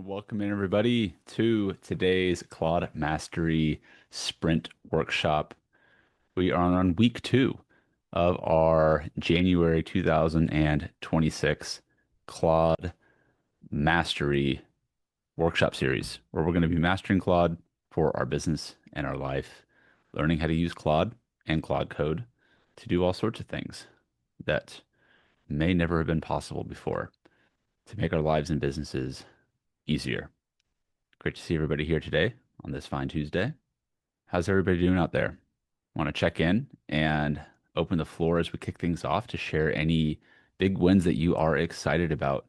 Welcome in everybody to today's Claude Mastery Sprint Workshop. We are on week two of our January 2026 Claude Mastery Workshop series, where we're going to be mastering Claude for our business and our life, learning how to use Claude and Claude Code to do all sorts of things that may never have been possible before to make our lives and businesses easier. Great to see everybody here today on this fine Tuesday. How's everybody doing out there? Want to check in and open the floor as we kick things off to share any big wins that you are excited about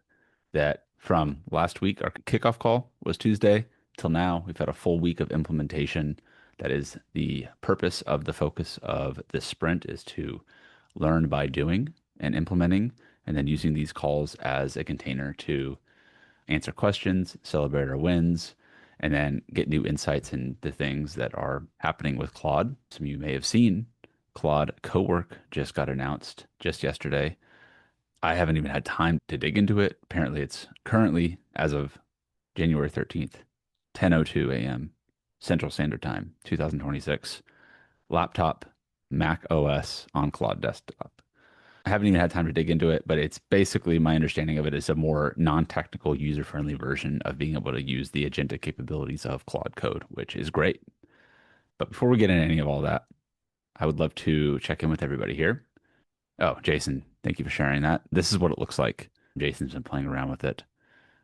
that from last week. Our kickoff call was Tuesday till now. We've had a full week of implementation. That is the purpose of the focus of this sprint, is to learn by doing and implementing, and then using these calls as a container to answer questions, celebrate our wins, and then get new insights into things that are happening with Claude. Some of you may have seen Claude Cowork just got announced just yesterday. I haven't even had time to dig into it. Apparently, it's currently, as of January 13th, 10:02 a.m. Central Standard Time, 2026. Laptop, Mac OS on Claude desktop. I haven't even had time to dig into it, but it's basically, my understanding of it is a more non-technical, user-friendly version of being able to use the agentic capabilities of Claude Code, which is great. But before we get into any of all that, I would love to check in with everybody here. Oh, Jason, thank you for sharing that. This is what it looks like. Jason's been playing around with it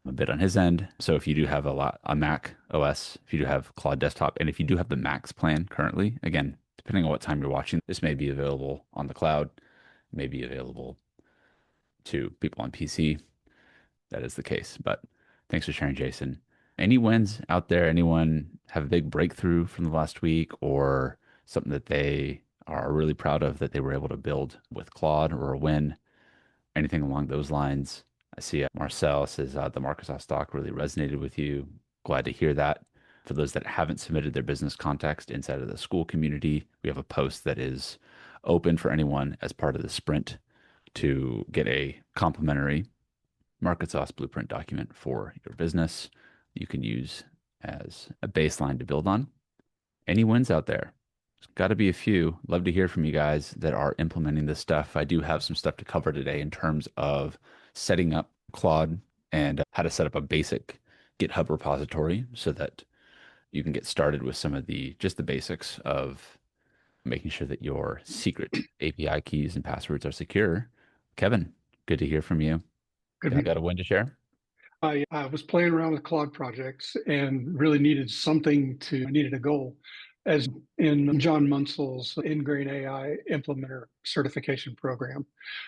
a bit on his end. So if you do have a Mac OS, if you do have Claude Desktop, and if you do have the Max plan currently, again, depending on what time you're watching, this may be available on the cloud, may be available to people on PC. That is the case. But thanks for sharing, Jason. Any wins out there? Anyone have a big breakthrough from the last week, or something that they are really proud of that they were able to build with Claude, or a win? Anything along those lines? I see Marcel says the Microsoft stock really resonated with you. Glad to hear that. For those that haven't submitted their business context inside of the Skool community, we have a post that is open for anyone as part of the sprint to get a complimentary market sauce blueprint document for your business you can use as a baseline to build on. Any wins out there? There's got to be a few. Love to hear from you guys that are implementing this stuff. I do have some stuff to cover today in terms of setting up Claude and how to set up a basic GitHub repository so that you can get started with some of just the basics of making sure that your secret API keys and passwords are secure. Kevin, good to hear from you. Good. Got a win to share? I was playing around with Claude projects and really I needed a goal, as in John Munsel's Ingrain AI Implementer certification program.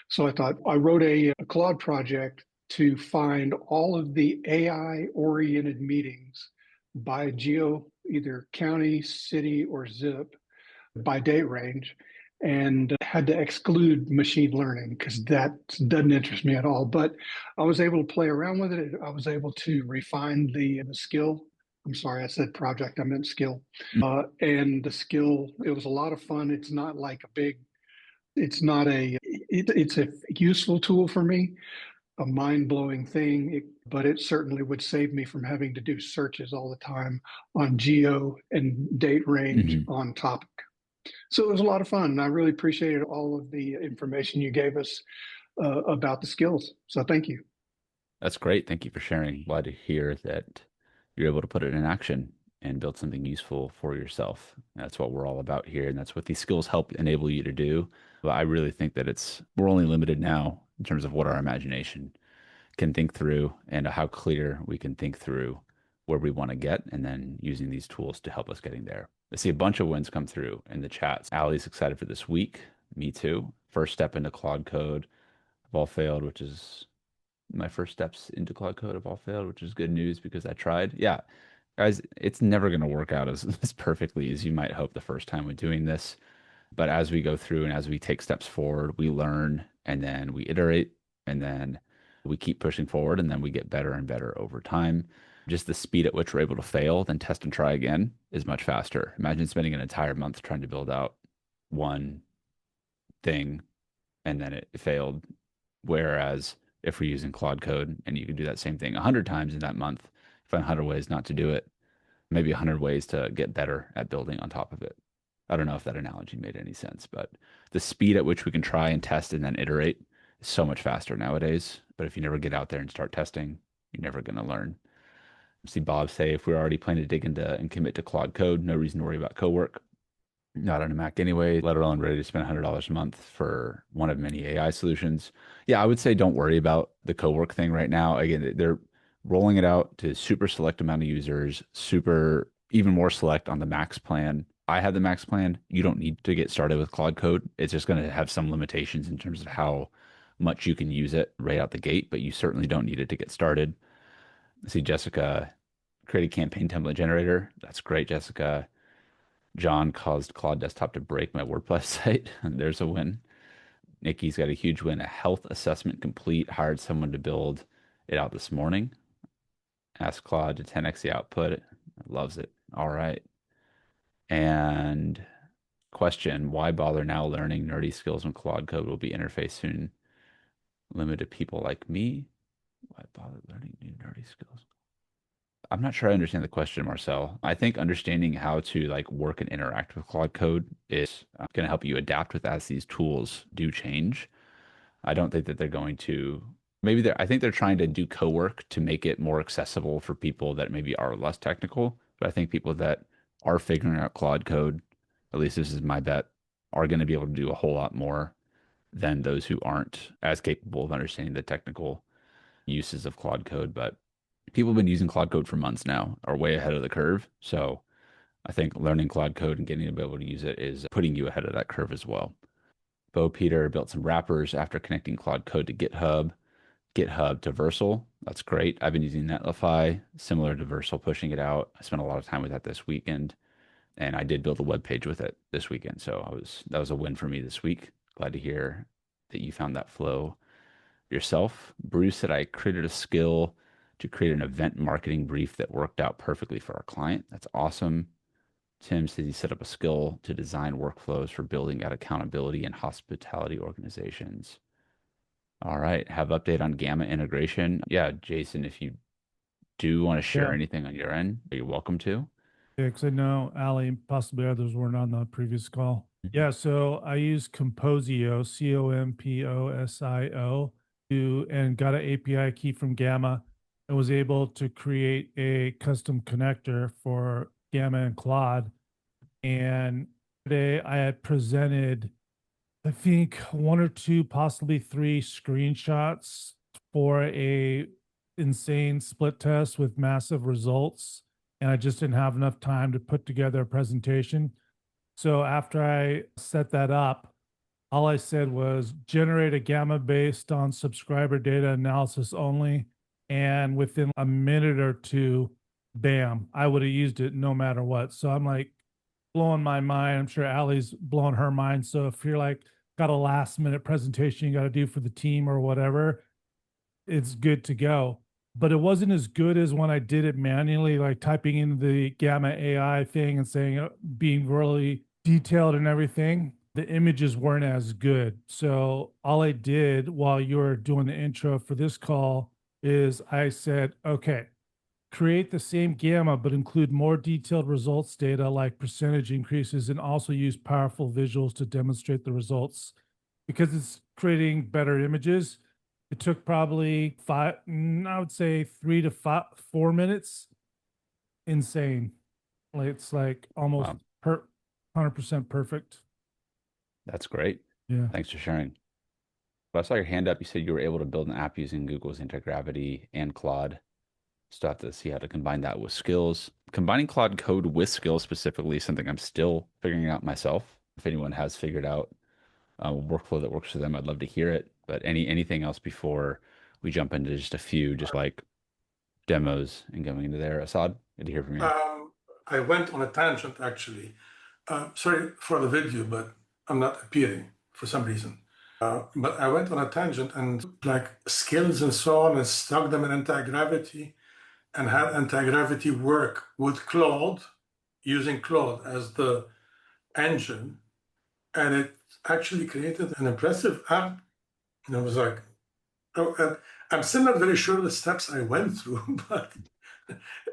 So I thought I wrote a Claude project to find all of the AI-oriented meetings by geo, either county, city, or zip, by date range, and had to exclude machine learning because that doesn't interest me at all. But I was able to play around with it. I was able to refine the skill. I'm sorry, I said project, I meant skill. And the skill, it was a lot of fun. It's not like it's a useful tool for me, a mind-blowing thing, but it certainly would save me from having to do searches all the time on geo and date range on topic. So it was a lot of fun. I really appreciated all of the information you gave us about the skills. So thank you. That's great. Thank you for sharing. Glad to hear that you're able to put it in action and build something useful for yourself. That's what we're all about here, and that's what these skills help enable you to do. But I really think that we're only limited now in terms of what our imagination can think through and how clear we can think through where we want to get, and then using these tools to help us getting there. I see a bunch of wins come through in the chats. Allie's excited for this week. Me too. First step into Claude Code have all failed, which is my first steps into Claude Code have all failed, which is good news because I tried. Yeah, guys, it's never going to work out as perfectly as you might hope the first time with doing this. But as we go through and as we take steps forward, we learn, and then we iterate, and then we keep pushing forward, and then we get better and better over time. Just the speed at which we're able to fail, then test and try again is much faster. Imagine spending an entire month trying to build out one thing and then it failed. Whereas if we're using Claude Code and you can do that same thing 100 times in that month, find 100 ways not to do it, maybe 100 ways to get better at building on top of it. I don't know if that analogy made any sense, but the speed at which we can try and test and then iterate is so much faster nowadays. But if you never get out there and start testing, you're never going to learn. See Bob say if we're already planning to dig into and commit to Claude Code, no reason to worry about Cowork. Not on a Mac anyway, let alone ready to spend $100 a month for one of many AI solutions. Yeah, I would say don't worry about the Cowork thing right now. Again, they're rolling it out to super select amount of users, super even more select on the Max plan. I have the Max plan. You don't need to get started with Claude Code. It's just going to have some limitations in terms of how much you can use it right out the gate, but you certainly don't need it to get started. I see Jessica create a campaign template generator. That's great, Jessica. John caused Claude Desktop to break my WordPress site. There's a win. Nikki's got a huge win. A health assessment complete. Hired someone to build it out this morning. Asked Claude to 10x the output. Loves it. All right. And question, why bother now learning nerdy skills when Claude code will be interfaced soon? Limited people like me. Why bother learning new nerdy skills? I'm not sure I understand the question, Marcel. I think understanding how to like work and interact with Claude Code is going to help you adapt with as these tools do change. I don't think that they're going to I think they're trying to do co-work to make it more accessible for people that maybe are less technical. But I think people that are figuring out Claude Code, at least this is my bet, are going to be able to do a whole lot more than those who aren't as capable of understanding the technical uses of Claude Code. But people have been using Claude Code for months now, are way ahead of the curve. So I think learning Claude Code and getting to be able to use it is putting you ahead of that curve as well. Bo Peter built some wrappers after connecting Claude Code to GitHub, GitHub to Versal. That's great. I've been using Netlify, similar to Versal, pushing it out. I spent a lot of time with that this weekend, and I did build a web page with it this weekend. So that was a win for me this week. Glad to hear that you found that flow yourself. Bruce said I created a skill to create an event marketing brief that worked out perfectly for our client. That's awesome. Tim says he set up a skill to design workflows for building out accountability in hospitality organizations. All right. Have update on Gamma integration. Yeah, Jason, if you do want to share Yeah, anything on your end, you're welcome to. yeah, because I know Ali and possibly others weren't on the previous call. Mhm. Yeah, so I use Composio, Composio, and got an API key from Gamma and was able to create a custom connector for Gamma and Claude. And today I had presented, I think, one or two, possibly three screenshots for a insane split test with massive results. And I just didn't have enough time to put together a presentation. So after I set that up, all I said was generate a gamma based on subscriber data analysis only. And within a minute or two, bam, I would have used it no matter what. So I'm like blowing my mind. I'm sure Allie's blowing her mind. So if you're like got a last minute presentation you got to do for the team or whatever, it's good to go. But it wasn't as good as when I did it manually, like typing in the Gamma AI thing and saying, being really detailed and everything. The images weren't as good. So all I did while you were doing the intro for this call is I said, okay, create the same gamma, but include more detailed results data like percentage increases and also use powerful visuals to demonstrate the results. Because it's creating better images, it took probably I would say 3 to 4 minutes. Insane. Like it's like almost Wow, 100% perfect. that's great. Yeah. Thanks for sharing. But I saw your hand up. You said you were able to build an app using Google's Antigravity and Claude. Still have to see how to combine that with skills. Combining Claude Code with skills specifically is something I'm still figuring out myself. If anyone has figured out a workflow that works for them, I'd love to hear it. But anything else before we jump into just a few, just like demos and going into there? Assad, good to hear from you. I went on a tangent actually. Sorry for the video, but I'm not appearing for some reason. But I went on a tangent and like skills and so on and stuck them in anti-gravity and had anti-gravity work with Claude, using Claude as the engine. And it actually created an impressive app. And I was like, oh, and I'm still not very sure the steps I went through, but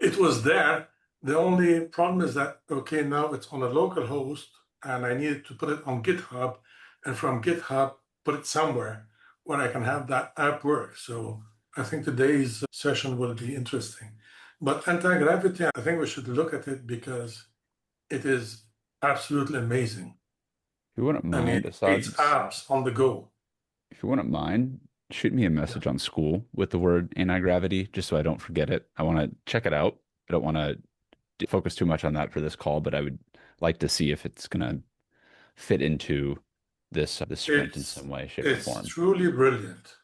It was there. The only problem is that, okay, now it's on a local host and I needed to put it on GitHub, and from GitHub, put it somewhere where I can have that app work. So I think today's session will be interesting. But anti-gravity, I think we should look at it because it is absolutely amazing. If you wouldn't I mean, mind, it's Assad, apps on the go. if you wouldn't mind, shoot me a Yeah. message on Skool with the word anti-gravity, just so I don't forget it. I want to check it out. I don't want to focus too much on that for this call, but I would like to see if it's going to fit into this sprint in It's some way, shape, or it's form. truly brilliant.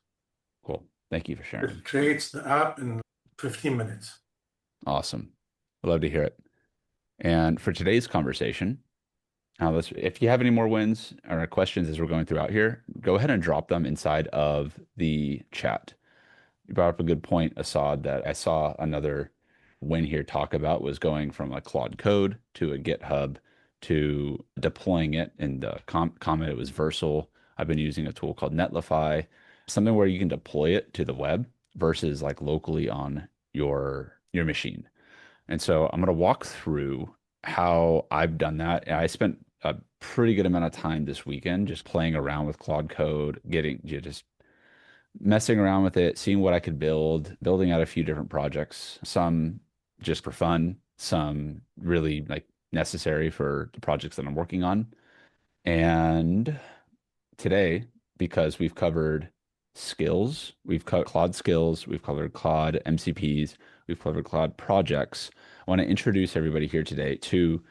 Cool. Thank you for sharing. It creates the app in 15 minutes. Awesome. I'd love to hear it. And for today's conversation, if you have any more wins or questions as we're going throughout here, go ahead and drop them inside of the chat. You brought up a good point, Assad, that I saw another win here talk about was going from a Claude code to a GitHub to deploying it. In the comment, it was Versal. I've been using a tool called Netlify, something where you can deploy it to the web versus like locally on your machine. And so I'm going to walk through how I've done that. And I spent a pretty good amount of time this weekend just playing around with Claude Code, just messing around with it, seeing what I could building out a few different projects, some just for fun, some really like necessary for the projects that I'm working on. And today, because we've covered skills, we've covered Claude skills, we've covered Claude MCPs, we've covered Claude projects. I want to introduce everybody here today to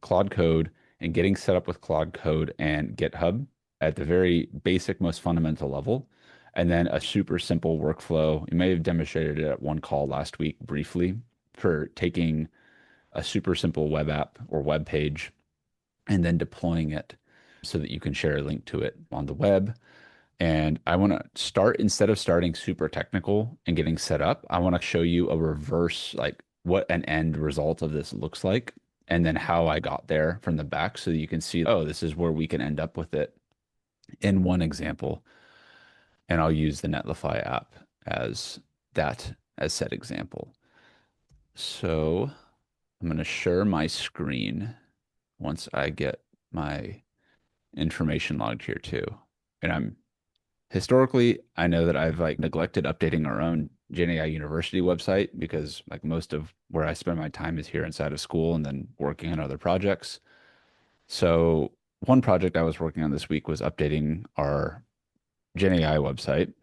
Claude Code and getting set up with Claude Code and GitHub at the very basic, most fundamental level. And then a super simple workflow. You may have demonstrated it at one call last week briefly for taking a super simple web app or web page and then deploying it so that you can share a link to it on the web. And I want to start, instead of starting super technical and getting set up, I want to show you a reverse, like what an end result of this looks like, and then how I got there from the back so that you can see, oh, this is where we can end up with it in one example. And I'll use the Netlify app as said example. So I'm going to share my screen once I get my information logged here too. And historically, I know that I've like neglected updating our own GenAI University website because like most of where I spend my time is here inside of Skool and then working on other projects. So one project I was working on this week was updating our GenAI website.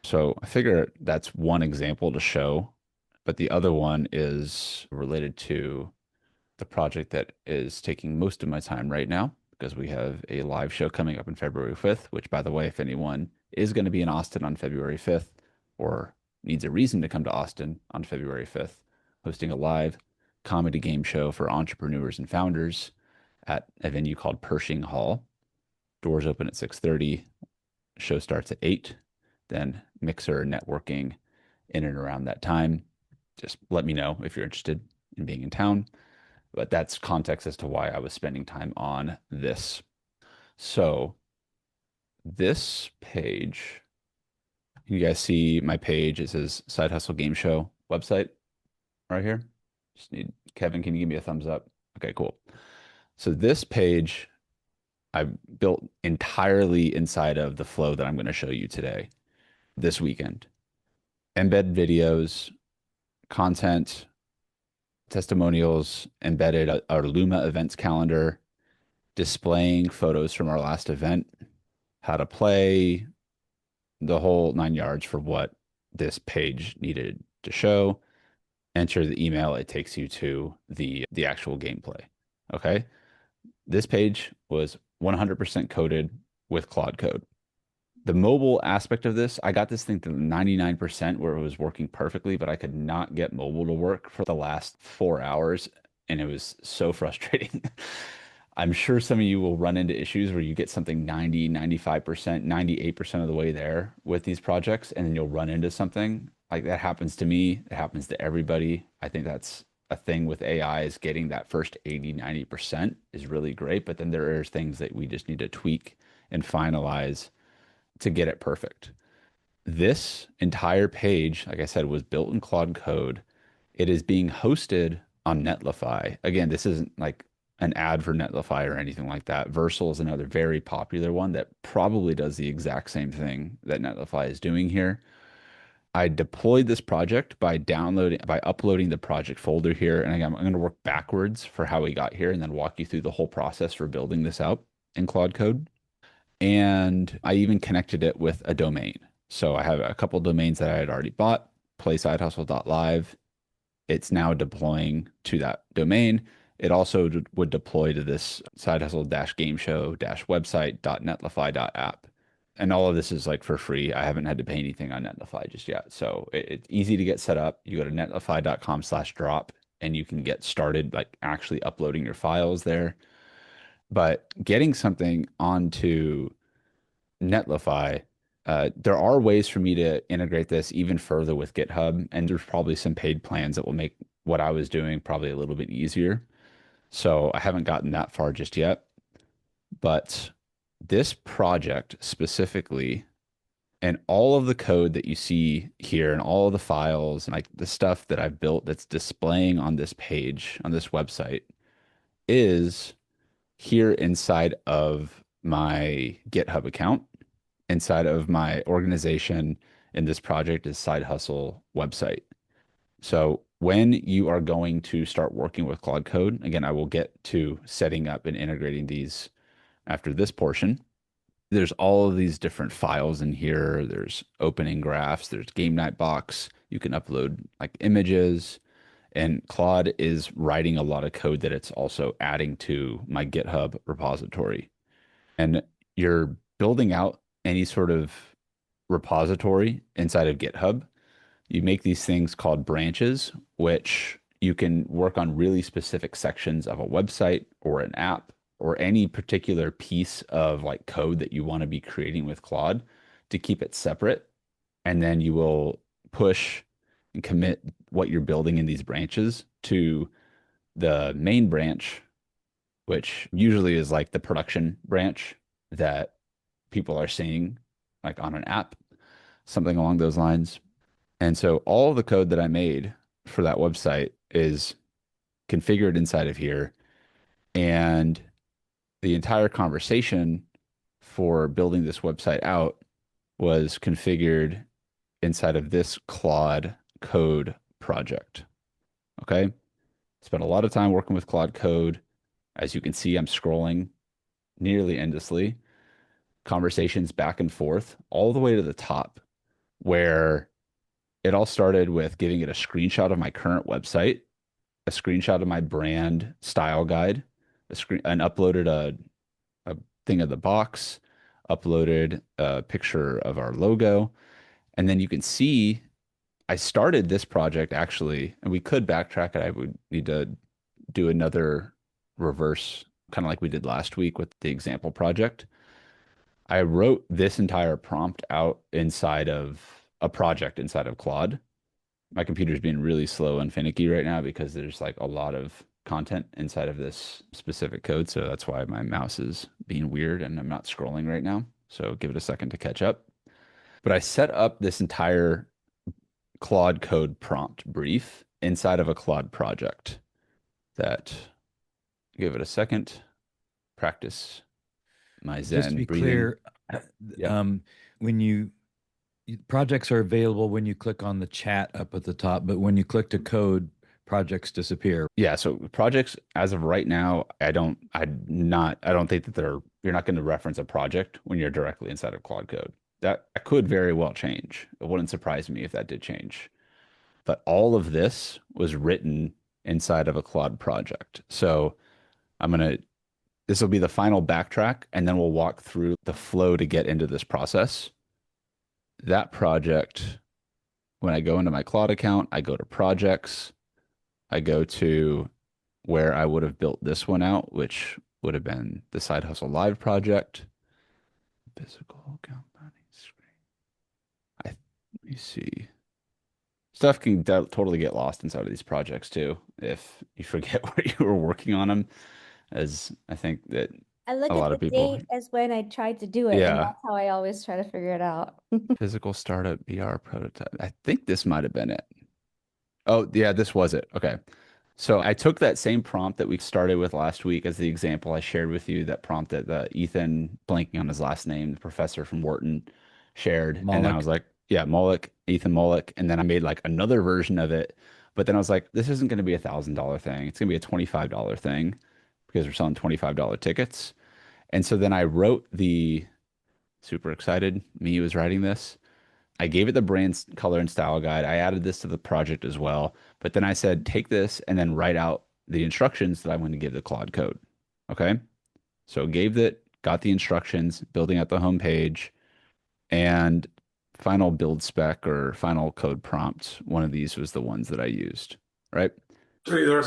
So I figure that's one example to show, but the other one is related to the project that is taking most of my time right now because we have a live show coming up on February 5th, which, by the way, if anyone is going to be in Austin on February 5th or needs a reason to come to Austin on February 5th, hosting a live comedy game show for entrepreneurs and founders at a venue called Pershing Hall. Doors open at 6:30. Show starts at 8. Then mixer networking in and around that time. Just let me know if you're interested in being in town. But that's context as to why I was spending time on this. So this page, you guys see my page. It says SideHustle Game Show website right here. Just need Kevin, can you give me a thumbs up? Okay, cool. So this page I built entirely inside of the flow that I'm going to show you today, this weekend. Embed videos, content, testimonials, embedded our Luma events calendar, displaying photos from our last event, how to play, the whole 9 yards for what this page needed to show. Enter the email, it takes you to the actual gameplay. Okay. This page was 100% coded with Claude Code. The mobile aspect of this, I got this thing to 99% where it was working perfectly, but I could not get mobile to work for the last 4 hours. And it was so frustrating. I'm sure some of you will run into issues where you get something 90, 95%, 98% of the way there with these projects, and then you'll run into something like that. Happens to me. It happens to everybody. I think that's a thing with AI, is getting that first 80, 90% is really great. But then there are things that we just need to tweak and finalize to get it perfect. This entire page, like I said, was built in Claude Code. It is being hosted on Netlify. Again, this isn't like an ad for Netlify or anything like that. Versal is another very popular one that probably does the exact same thing that Netlify is doing here. I deployed this project by uploading the project folder here. And again, I'm going to work backwards for how we got here and then walk you through the whole process for building this out in Claude Code. And I even connected it with a domain. So I have a couple domains that I had already bought, playsidehustle.live. It's now deploying to that domain. It also would deploy to this sidehustle-gameshow-website.netlify.app. And all of this is like for free. I haven't had to pay anything on Netlify just yet. So it's easy to get set up. You go to netlify.com/drop and you can get started like actually uploading your files there. But getting something onto Netlify, there are ways for me to integrate this even further with GitHub, and there's probably some paid plans that will make what I was doing probably a little bit easier. So I haven't gotten that far just yet. But this project specifically, and all of the code that you see here, and all of the files, and like the stuff that I've built that's displaying on this page, on this website, is here inside of my GitHub account, inside of my organization, and this project is SideHustle website. So when you are going to start working with Claude Code, again, I will get to setting up and integrating these after this portion. There's all of these different files in here. There's opening graphs, there's game night box. You can upload like images, and Claude is writing a lot of code that it's also adding to my GitHub repository. And you're building out any sort of repository inside of GitHub. You make these things called branches, which you can work on really specific sections of a website or an app or any particular piece of like code that you want to be creating with Claude to keep it separate. And then you will push and commit what you're building in these branches to the main branch, which usually is like the production branch that people are seeing like on an app, something along those lines. And so all the code that I made for that website is configured inside of here. And the entire conversation for building this website out was configured inside of this Claude Code project. Okay. Spent a lot of time working with Claude Code. As you can see, I'm scrolling nearly endlessly, conversations back and forth, all the way to the top, where it all started with giving it a screenshot of my current website, a screenshot of my brand style guide, and uploaded a thing of the box, uploaded a picture of our logo. And then you can see I started this project actually, and we could backtrack it. I would need to do another reverse, kind of like we did last week with the example project. I wrote this entire prompt out inside of a project inside of Claude. My computer's being really slow and finicky right now because there's like a lot of content inside of this specific code. So that's why my mouse is being weird and I'm not scrolling right now. So give it a second to catch up. But I set up this entire Claude code prompt brief inside of a Claude project that, give it a second, practice my Zen Just to be breathing. clear, Yeah. when projects are available when you click on the chat up at the top, but when you click to code, projects disappear. Yeah, so projects as of right now, I don't think that you're not going to reference a project when you're directly inside of Claude Code. That could very well change. It wouldn't surprise me if that did change. But all of this was written inside of a Claude project. So this will be the final backtrack, and then we'll walk through the flow to get into this process. That project, when I go into my Claude account, I go to projects, I go to where I would have built this one out, which would have been the SideHustle Live project. Physical company screen. Let me see. Stuff can totally get lost inside of these projects too, if you forget where you were working on them, as I think that I look a lot at of the people. date as when I tried to do it, and Yeah. that's how I always try to figure it out. Physical startup BR prototype. I think this might have been it. Oh, yeah, this was it. Okay. So I took that same prompt that we started with last week as the example I shared with you, that prompt that Ethan, blanking on his last name, the professor from Wharton, shared. And then I was Moloch. like, yeah, Moloch, Ethan Moloch. And then I made like another version of it. But then I was like, this isn't going to be $1,000 thing. It's going to be a $25 thing because we're selling $25 tickets. And so then I wrote the super excited, me was writing this. I gave it the brand color and style guide. I added this to the project as well. But then I said, take this and then write out the instructions that I'm going to give the Claude code. Okay. So gave that, got the instructions, building out the homepage, and final build spec or final code prompt. One of these was the ones that I used. Right. So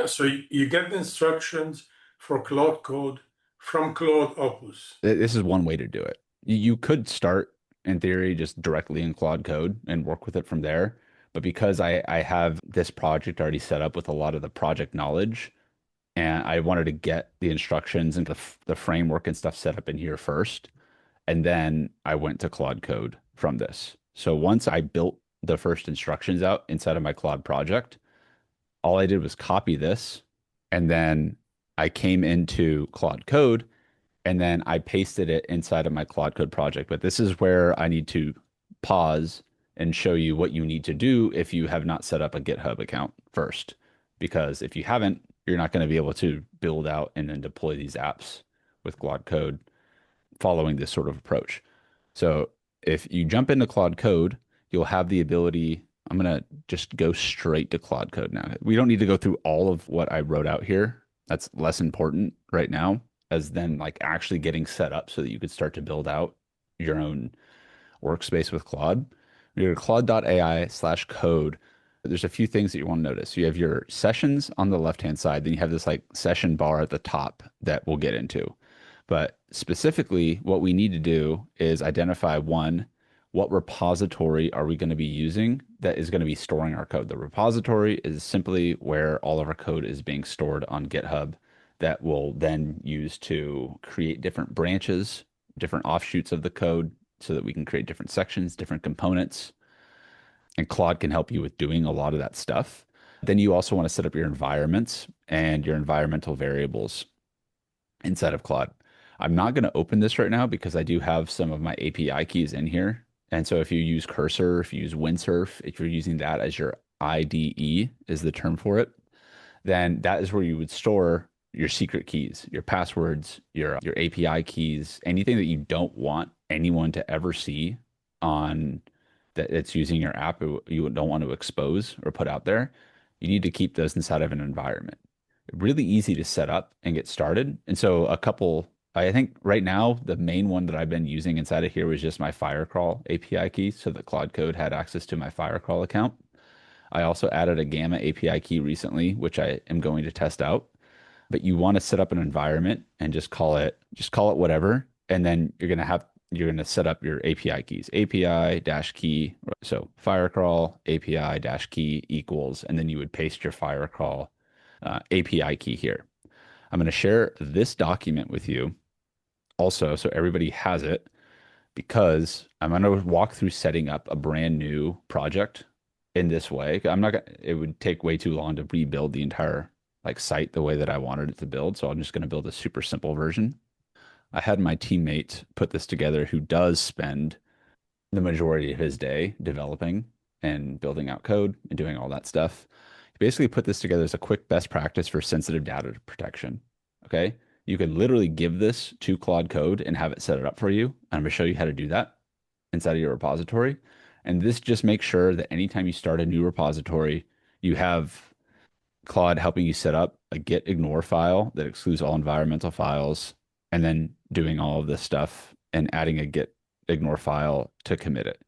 So you get the instructions for Claude Code from Claude Opus. this is one way to do it. You could start in theory just directly in Claude Code and work with it from there. But because I have this project already set up with a lot of the project knowledge, and I wanted to get the instructions and the framework and stuff set up in here first, and then I went to Claude Code from this. So once I built the first instructions out inside of my Claude project, all I did was copy this, and then I came into Claude Code and then I pasted it inside of my Claude Code project. But this is where I need to pause and show you what you need to do if you have not set up a GitHub account first. Because if you haven't, you're not going to be able to build out and then deploy these apps with Claude Code following this sort of approach. So if you jump into Claude Code, you'll have the ability. I'm going to just go straight to Claude Code now. We don't need to go through all of what I wrote out here. That's less important right now, as then like actually getting set up so that you could start to build out your own workspace with Claude. You go to claude.ai/code. There's a few things that you want to notice. You have your sessions on the left-hand side, then you have this like session bar at the top that we'll get into. But specifically, what we need to do is identify one, what repository are we going to be using that is going to be storing our code? The repository is simply where all of our code is being stored on GitHub that we'll then use to create different branches, different offshoots of the code so that we can create different sections, different components. And Claude can help you with doing a lot of that stuff. Then you also want to set up your environments and your environmental variables inside of Claude. I'm not going to open this right now because I do have some of my API keys in here. And so if you use Cursor, if you use Windsurf, if you're using that as your IDE is the term for it, then that is where you would store your secret keys, your passwords, your API keys, anything that you don't want anyone to ever see on that it's using your app, you don't want to expose or put out there. You need to keep those inside of an environment. Really easy to set up and get started. And so I think right now, the main one that I've been using inside of here was just my Firecrawl API key so that Claude Code had access to my Firecrawl account. I also added a Gamma API key recently, which I am going to test out. But you want to set up an environment and just call it whatever. And then you're going to set up your API keys, API dash key. So Firecrawl API dash key equals, and then you would paste your Firecrawl API key here. I'm going to share this document with you also so everybody has it, because I'm going to walk through setting up a brand new project in this way. It would take way too long to rebuild the entire like site the way that I wanted it to build. So I'm just going to build a super simple version. I had my teammate put this together who does spend the majority of his day developing and building out code and doing all that stuff. He basically put this together as a quick best practice for sensitive data protection. Okay. You could literally give this to Claude Code and have it set it up for you. I'm going to show you how to do that inside of your repository. And this just makes sure that anytime you start a new repository, you have Claude helping you set up a git ignore file that excludes all environmental files, and then doing all of this stuff and adding a git ignore file to commit it.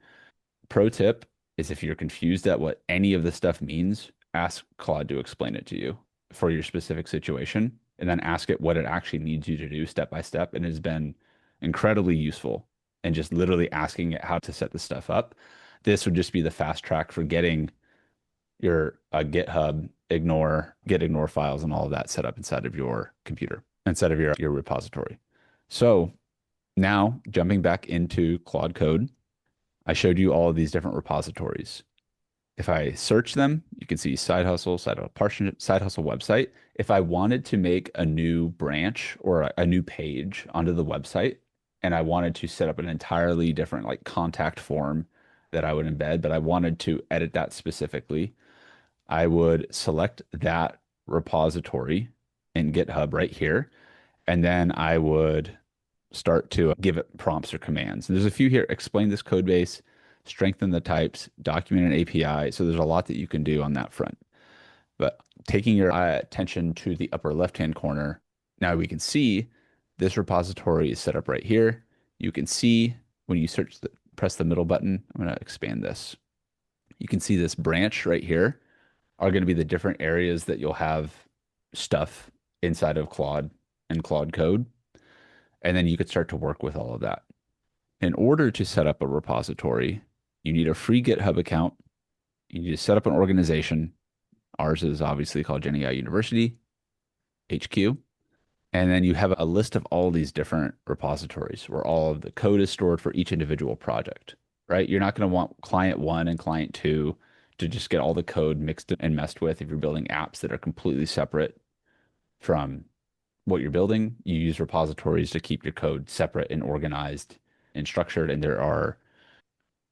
Pro tip is, if you're confused at what any of this stuff means, ask Claude to explain it to you for your specific situation, and then ask it what it actually needs you to do step by step. And it has been incredibly useful. And just literally asking it how to set this stuff up. This would just be the fast track for getting your GitHub git ignore files and all of that set up inside of your computer, inside of your repository. So now jumping back into Claude Code, I showed you all of these different repositories. If I search them, you can see Side Hustle website. If I wanted to make a new branch or a new page onto the website, and I wanted to set up an entirely different like contact form that I would embed, but I wanted to edit that specifically, I would select that repository in GitHub right here, and then I would start to give it prompts or commands. And there's a few here. Explain this code base, strengthen the types, document an API. So there's a lot that you can do on that front. But taking your attention to the upper left-hand corner, now we can see this repository is set up right here. You can see when you press the middle button, I'm going to expand this. You can see this branch right here are going to be the different areas that you'll have stuff inside of Claude and Claude Code. And then you could start to work with all of that. In order to set up a repository, you need a free GitHub account. You need to set up an organization. Ours is obviously called GenAIU University, HQ. And then you have a list of all these different repositories where all of the code is stored for each individual project, right? You're not going to want client one and client two to just get all the code mixed and messed with if you're building apps that are completely separate from what you're building. You use repositories to keep your code separate and organized and structured. And there are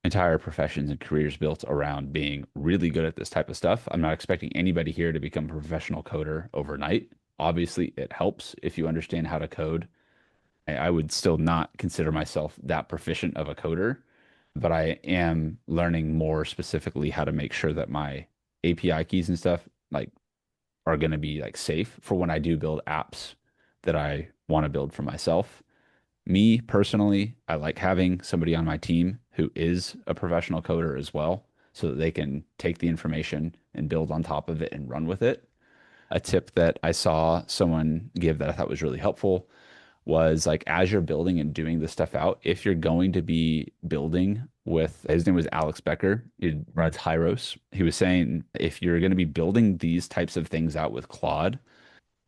entire professions and careers built around being really good at this type of stuff. I'm not expecting anybody here to become a professional coder overnight. Obviously, it helps if you understand how to code. I would still not consider myself that proficient of a coder, but I am learning more specifically how to make sure that my API keys and stuff like are going to be like safe for when I do build apps that I want to build for myself. Me personally, I like having somebody on my team who is a professional coder as well, so that they can take the information and build on top of it and run with it. A tip that I saw someone give that I thought was really helpful was like as you're building and doing this stuff out, if you're going to be building with, his name was Alex Becker, he runs Hyros. He was saying if you're going to be building these types of things out with Claude,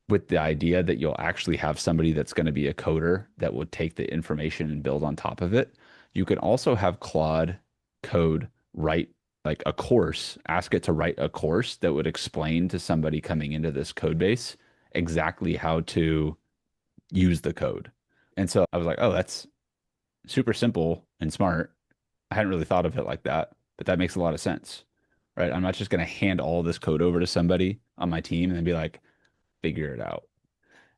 with the idea that you'll actually have somebody that's going to be a coder that will take the information and build on top of it, you can also have Claude Code write like a course, ask it to write a course that would explain to somebody coming into this code base exactly how to use the code. And so I was like, oh, that's super simple and smart. I hadn't really thought of it like that, but that makes a lot of sense, right? I'm not just going to hand all this code over to somebody on my team and then be like, figure it out,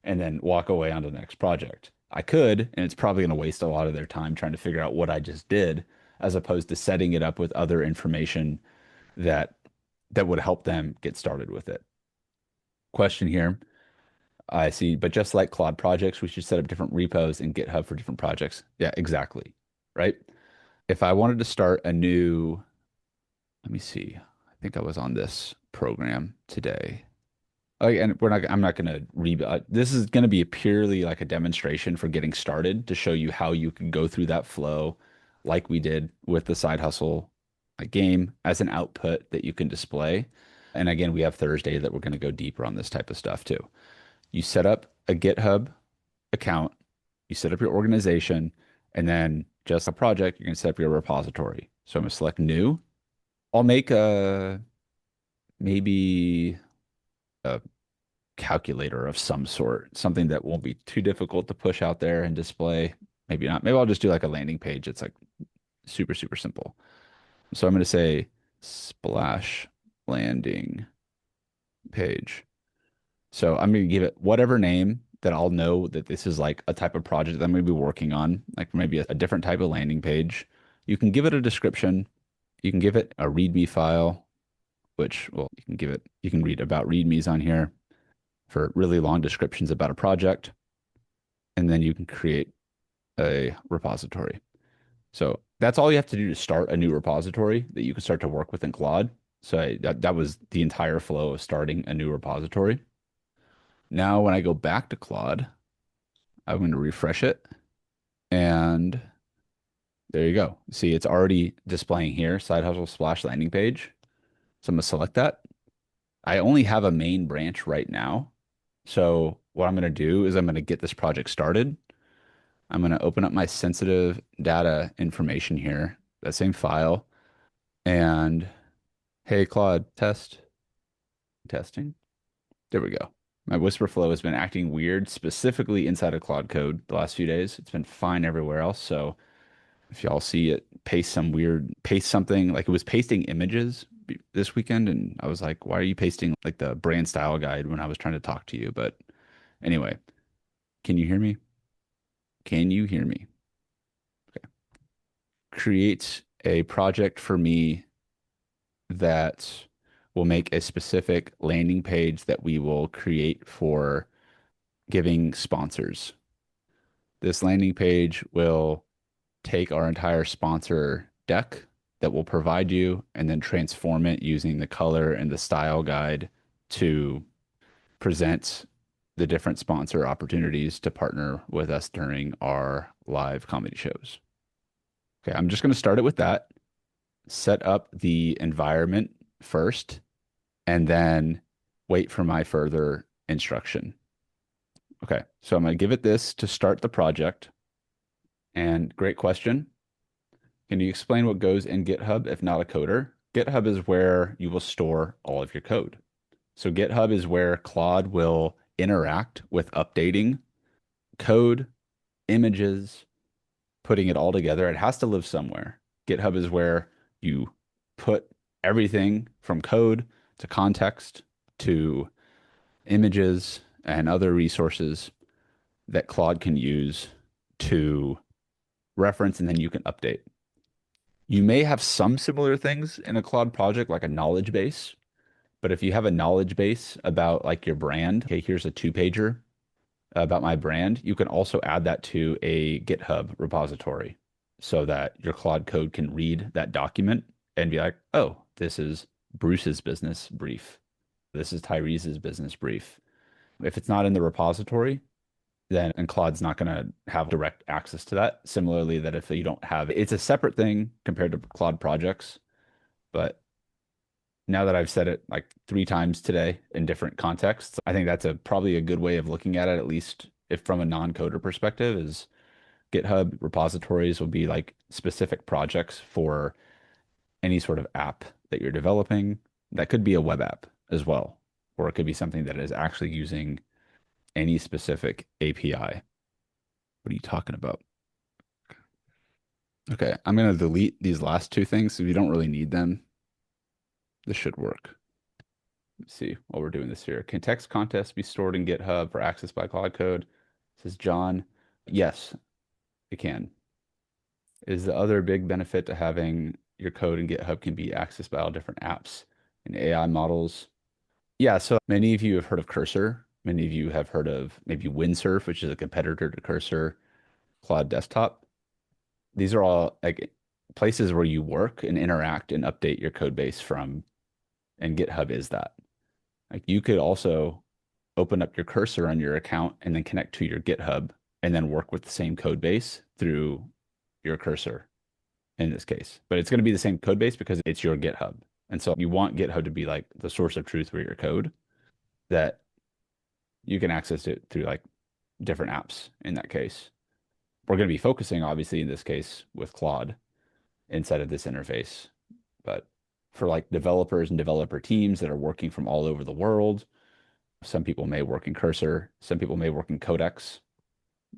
and then walk away on to the next project. I could, and it's probably going to waste a lot of their time trying to figure out what I just did, as opposed to setting it up with other information that would help them get started with it. Question here. I see, but just like Claude projects, we should set up different repos in GitHub for different projects. Yeah, exactly. Right? If I wanted to start a new, let me see. I think I was on this program today. And I'm not going to this is going to be purely like a demonstration for getting started to show you how you can go through that flow like we did with the side hustle game as an output that you can display. And again, we have Thursday that we're going to go deeper on this type of stuff too. You set up a GitHub account, you set up your organization, and then just a project, you're going to set up your repository. So I'm going to select new. I'll make maybe a calculator of some sort, something that won't be too difficult to push out there and display. Maybe not. Maybe I'll just do like a landing page. It's like super, super simple. So I'm going to say splash landing page. So I'm going to give it whatever name that I'll know that this is like a type of project that I'm going to be working on, like maybe a different type of landing page. You can give it a description. You can give it a README file, which, well, you can read about READMEs on here for really long descriptions about a project. And then you can create a repository. So that's all you have to do to start a new repository that you can start to work with in Claude. So that was the entire flow of starting a new repository. Now, when I go back to Claude, I'm going to refresh it. And there you go. See, it's already displaying here, Side Hustle Splash landing page. So I'm going to select that. I only have a main branch right now. So what I'm going to do is I'm going to get this project started. I'm going to open up my sensitive data information here, that same file. And Hey, Claude, testing. There we go. My whisper flow has been acting weird, specifically inside of Claude Code the last few days. It's been fine everywhere else. So if y'all see it paste something, like it was pasting images this weekend, and I was like, why are you pasting like the brand style guide when I was trying to talk to you? But anyway, can you hear me? Can you hear me? Okay. Create a project for me that will make a specific landing page that we will create for giving sponsors. This landing page will take our entire sponsor deck that we'll provide you and then transform it using the color and the style guide to present the different sponsor opportunities to partner with us during our live comedy shows. Okay, I'm just going to start it with that. Set up the environment first, and then wait for my further instruction. Okay, so I'm going to give it this to start the project. And great question. Can you explain what goes in GitHub if not a coder? GitHub is where you will store all of your code. So GitHub is where Claude will interact with updating code, images, putting it all together. It has to live somewhere. GitHub is where you put everything from code to context to images and other resources that Claude can use to reference, and then you can update. You may have some similar things in a Claude project, like a knowledge base. But if you have a knowledge base about like your brand, okay, here's a 2-pager about my brand, you can also add that to a GitHub repository so that your Claude code can read that document and be like, oh, this is Bruce's business brief. This is Tyrese's business brief. If it's not in the repository, then and Claude's not going to have direct access to that. Similarly, that if you don't have, it's a separate thing compared to Claude projects. But now that I've said it like 3 times today in different contexts, I think that's probably a good way of looking at it, at least if from a non-coder perspective, is GitHub repositories will be like specific projects for any sort of app that you're developing. That could be a web app as well, or it could be something that is actually using any specific API. What are you talking about? Okay, I'm going to delete these last 2 things so we don't really need them. This should work. Let's see while we're doing this here. Can text contests be stored in GitHub for access by Claude Code? Says John. Yes, it can. Is the other big benefit to having your code in GitHub can be accessed by all different apps and AI models? Yeah, so many of you have heard of Cursor. Many of you have heard of maybe Windsurf, which is a competitor to Cursor, Claude Desktop. These are all like places where you work and interact and update your code base from, and GitHub is that. Like you could also open up your Cursor on your account and then connect to your GitHub and then work with the same code base through your Cursor in this case. But it's going to be the same code base because it's your GitHub. And so you want GitHub to be like the source of truth for your code, that you can access it through like different apps in that case. We're going to be focusing obviously in this case with Claude inside of this interface. But for like developers and developer teams that are working from all over the world, some people may work in Cursor, some people may work in Codex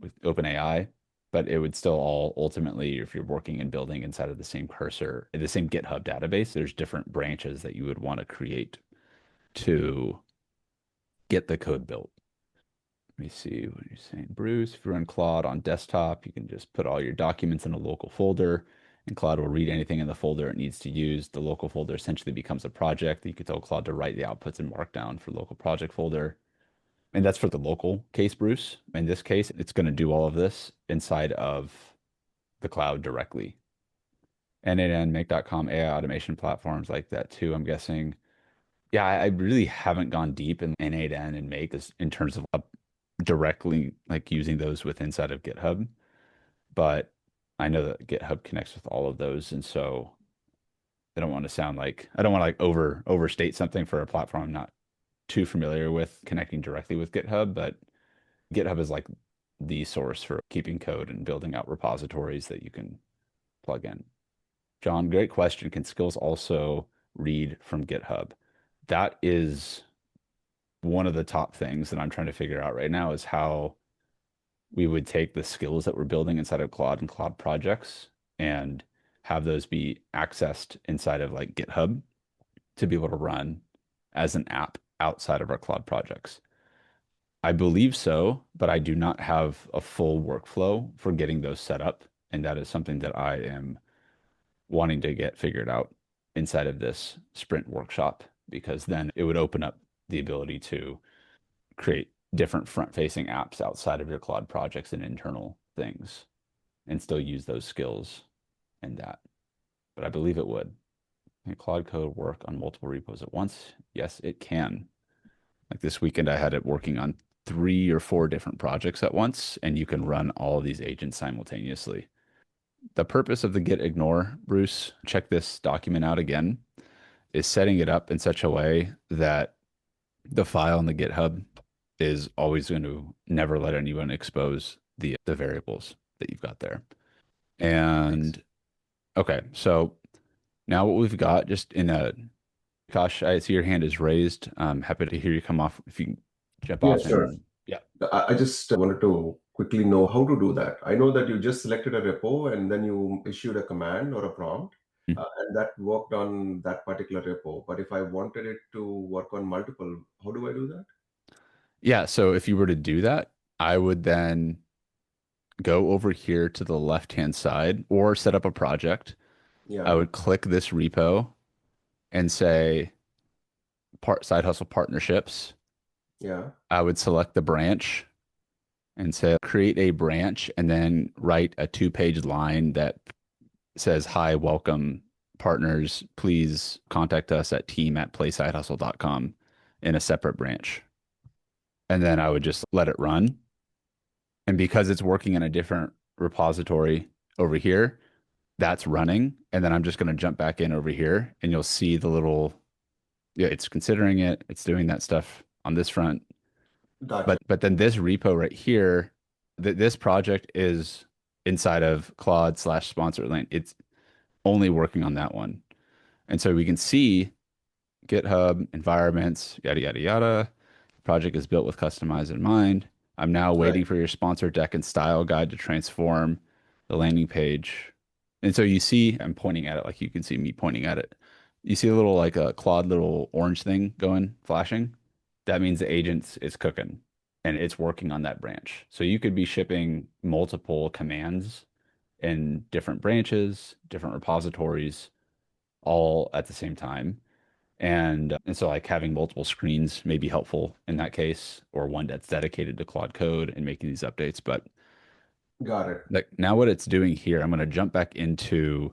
with OpenAI, but it would still all ultimately, if you're working and building inside of the same Cursor, the same GitHub database, there's different branches that you would want to create to get the code built. Let me see what you're saying. Bruce, if you run Claude on desktop, you can just put all your documents in a local folder, and Claude will read anything in the folder it needs to use. The local folder essentially becomes a project. You could tell Claude to write the outputs in Markdown for local project folder. And that's for the local case, Bruce. In this case, it's going to do all of this inside of the cloud directly. N8N, Make.com, AI automation platforms like that too, I'm guessing. Yeah, I really haven't gone deep in N8N and Make this in terms of directly like using those with inside of GitHub. But I know that GitHub connects with all of those. And so I don't want to like overstate something for a platform I'm not too familiar with connecting directly with GitHub, but GitHub is like the source for keeping code and building out repositories that you can plug in. John, great question. Can skills also read from GitHub. That is one of the top things that I'm trying to figure out right now is how we would take the skills that we're building inside of Claude and Claude projects and have those be accessed inside of like GitHub to be able to run as an app outside of our Claude projects. I believe so, but I do not have a full workflow for getting those set up. And that is something that I am wanting to get figured out inside of this sprint workshop, because then it would open up the ability to create different front-facing apps outside of your Claude projects and internal things and still use those skills and that. But I believe it would. Can Claude Code work on multiple repos at once? Yes, it can. Like this weekend, I had it working on 3 or 4 different projects at once, and you can run all of these agents simultaneously. The purpose of the git ignore, Bruce, check this document out again, is setting it up in such a way that the file in the GitHub is always going to never let anyone expose the variables that you've got there. And okay, so now what we've got just in a, Kosh, I see your hand is raised. I'm happy to hear you come off. If you can jump Yeah, off. sure. And, yeah. I just wanted to quickly know how to do that. I know that you just selected a repo and then you issued a command or a prompt, and that worked on that particular repo. But if I wanted it to work on multiple, how do I do that? Yeah, so if you were to do that, I would then go over here to the left-hand side or set up a project. I Yeah, would click this repo and say side hustle partnerships. yeah, I would select the branch and say create a branch and then write a 2-page line that says, hi, welcome partners. Please contact us at team@playsidehustle.com in a separate branch. And then I would just let it run. And because it's working in a different repository over here, that's running. And then I'm just going to jump back in over here and you'll see the little, yeah, it's considering it. It's doing that stuff on this front. gotcha. But then this repo right here, this project is inside of Claude/sponsor lane. It's only working on that one. And so we can see GitHub environments, yada, yada, yada. The project is built with customized in mind. I'm now waiting Right. for your sponsor deck and style guide to transform the landing page. And so you see, I'm pointing at it like you can see me pointing at it. You see a little like a Claude little orange thing going, flashing. That means the agent is cooking and it's working on that branch. So you could be shipping multiple commands in different branches, different repositories, all at the same time. And so like having multiple screens may be helpful in that case, or one that's dedicated to Claude Code and making these updates. But Got it. like now what it's doing here, I'm going to jump back into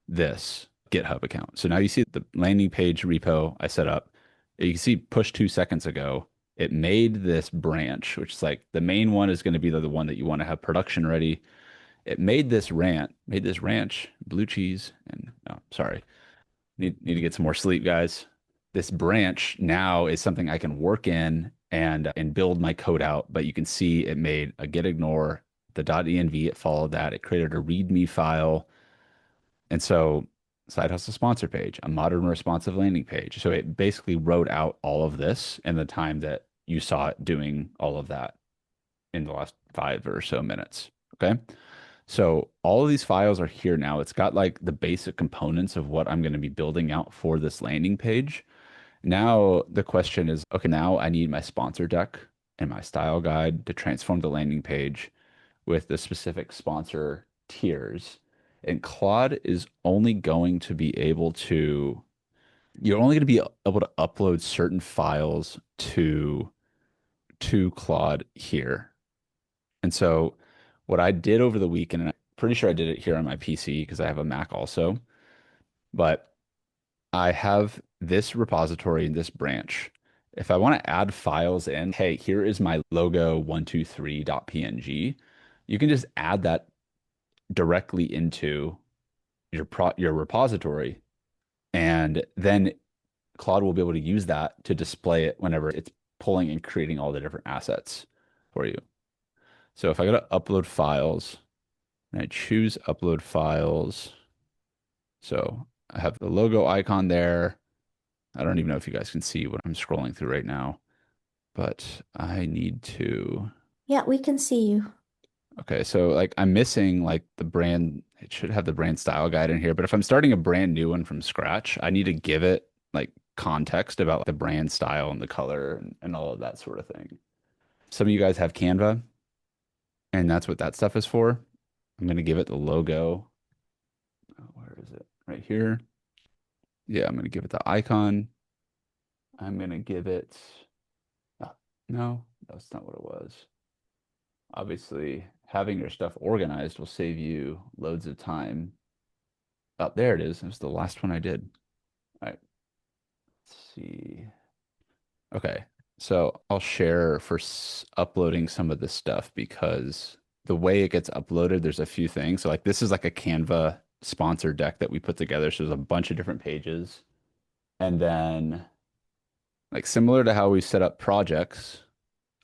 this GitHub account. So now you see the landing page repo I set up. You can see push 2 seconds ago, it made this branch, which is like the main one is going to be the one that you want to have production ready. It made this ranch, blue cheese, and no, sorry. Need to get some more sleep, guys. This branch now is something I can work in and build my code out, but you can see it made a git ignore, the .env, it followed that. It created a README file. And so Side Hustle sponsor page, a modern responsive landing page. So it basically wrote out all of this in the time that you saw it doing all of that in the last 5 or so minutes. Okay. So all of these files are here now. It's got like the basic components of what I'm going to be building out for this landing page. Now the question is, okay, now I need my sponsor deck and my style guide to transform the landing page with the specific sponsor tiers. And Claude is only going to be able to, you're only going to be able to upload certain files to Claude here. And so what I did over the weekend, and I'm pretty sure I did it here on my PC because I have a Mac also, but I have this repository in this branch. If I want to add files in, hey, here is my logo 123.png, you can just add that directly into your repository, and then Claude will be able to use that to display it whenever it's pulling and creating all the different assets for you. So if I go to upload files and I choose upload files, so I have the logo icon there. I don't even know if you guys can see what I'm scrolling through right now, but I need to. Yeah, we can see you. Okay, so like I'm missing like the brand. It should have the brand style guide in here, but if I'm starting a brand new one from scratch, I need to give it like context about the brand style and the color and all of that sort of thing. Some of you guys have Canva, and that's what that stuff is for. I'm going to give it the logo. Oh, where is it? Right here. Yeah, I'm going to give it the icon. I'm going to give it, oh, no, that's not what it was. Obviously, having your stuff organized will save you loads of time. Oh, there it is. It was the last one I did. All right, let's see. Okay, so I'll share for uploading some of this stuff because the way it gets uploaded, there's a few things. So like this is like a Canva sponsor deck that we put together. So there's a bunch of different pages. And then like similar to how we set up projects,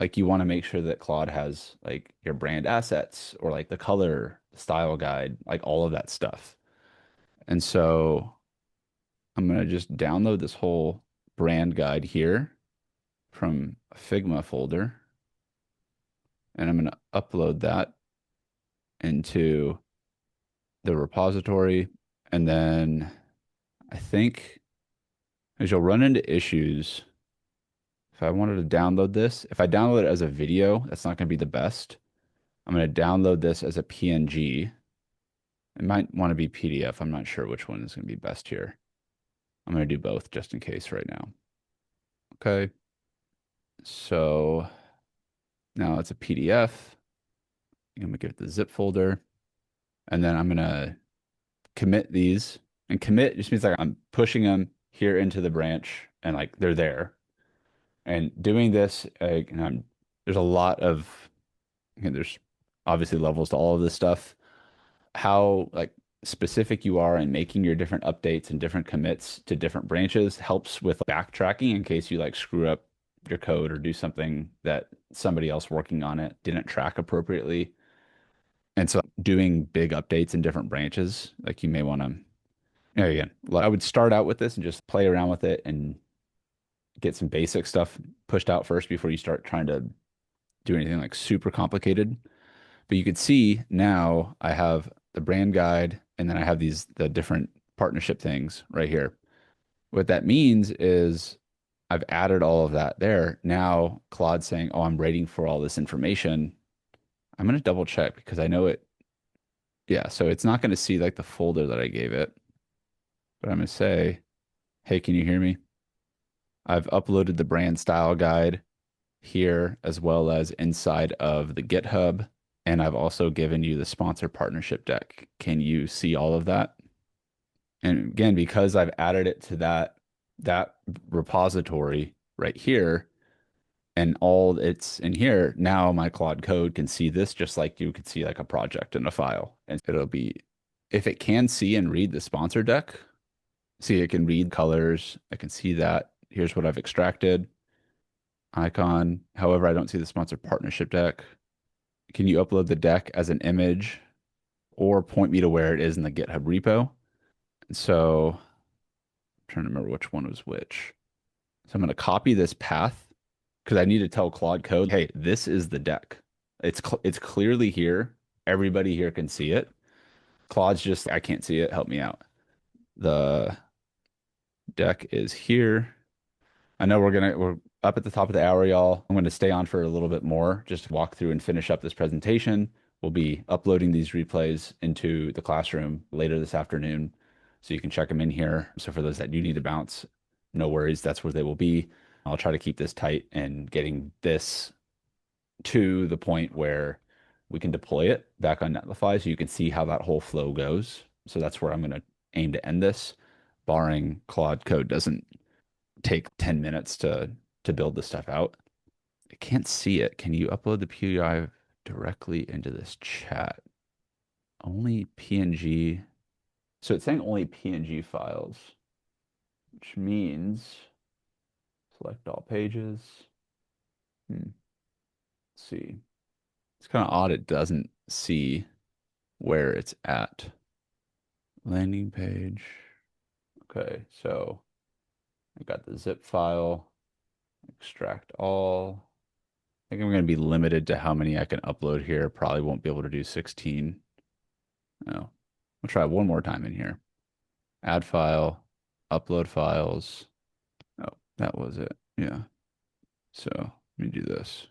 like you want to make sure that Claude has like your brand assets or like the color, the style guide, like all of that stuff. And so I'm going to just download this whole brand guide here from a Figma folder. And I'm going to upload that into the repository. And then I think as you'll run into issues, if I wanted to download this, if I download it as a video, that's not going to be the best. I'm going to download this as a PNG. It might want to be PDF. I'm not sure which one is going to be best here. I'm going to do both just in case right now. Okay. So now it's a PDF. I'm going to give it the zip folder. And then I'm going to commit these. And commit just means like I'm pushing them here into the branch and like they're there. And doing this, there's a lot of, there's obviously levels to all of this stuff. How like specific you are in making your different updates and different commits to different branches helps with backtracking in case you like screw up your code or do something that somebody else working on it didn't track appropriately. And so doing big updates in different branches, like you may want to, again, I would start out with this and just play around with it and get some basic stuff pushed out first before you start trying to do anything like super complicated. But you could see now I have the brand guide and then I have the different partnership things right here. What that means is I've added all of that there. Now Claude's saying, oh, I'm waiting for all this information. I'm going to double check because I know it. Yeah, so it's not going to see like the folder that I gave it. But I'm going to say, hey, can you hear me? I've uploaded the brand style guide here as well as inside of the GitHub. And I've also given you the sponsor partnership deck. Can you see all of that? And again, because I've added it to that repository right here, and all it's in here, now my Claude code can see this just like you could see like a project in a file. And it'll be, if it can see and read the sponsor deck, see it can read colors, I can see that. Here's what I've extracted. Icon. However, I don't see the sponsor partnership deck. Can you upload the deck as an image or point me to where it is in the GitHub repo? So I'm trying to remember which one was which. So I'm going to copy this path because I need to tell Claude Code, hey, this is the deck. It's clearly here. Everybody here can see it. Claude's just, I can't see it. Help me out. The deck is here. I know we're up at the top of the hour, y'all. I'm going to stay on for a little bit more, just to walk through and finish up this presentation. We'll be uploading these replays into the classroom later this afternoon, so you can check them in here. So for those that do need to bounce, no worries, that's where they will be. I'll try to keep this tight and getting this to the point where we can deploy it back on Netlify so you can see how that whole flow goes. So that's where I'm going to aim to end this, barring Claude Code doesn't take 10 minutes to build this stuff out. I can't see it. Can you upload the PUI directly into this chat? Only PNG. So it's saying only PNG files, which means select all pages. Let's see. It's kind of odd it doesn't see where it's at. Landing page. Okay, so I got the zip file, extract all. I think I'm going to be limited to how many I can upload here. Probably won't be able to do 16. No, we'll try one more time in here. Add file, upload files. Oh, that was it. Yeah. So let me do this.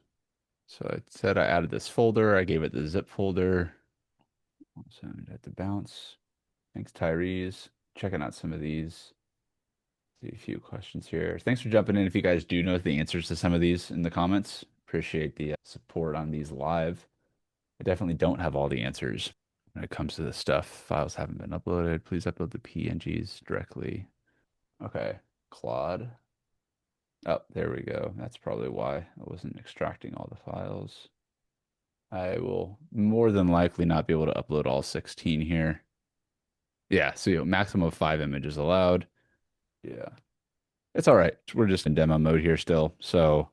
So I said I added this folder. I gave it the zip folder. So I had to bounce. Thanks, Tyrese. Checking out some of these. See a few questions here. Thanks for jumping in. If you guys do know the answers to some of these in the comments, appreciate the support on these live. I definitely don't have all the answers when it comes to this stuff. Files haven't been uploaded. Please upload the PNGs directly. Okay, Claude. Oh, there we go. That's probably why I wasn't extracting all the files. I will more than likely not be able to upload all 16 here. Yeah, so maximum of 5 images allowed. Yeah, it's all right. We're just in demo mode here still, so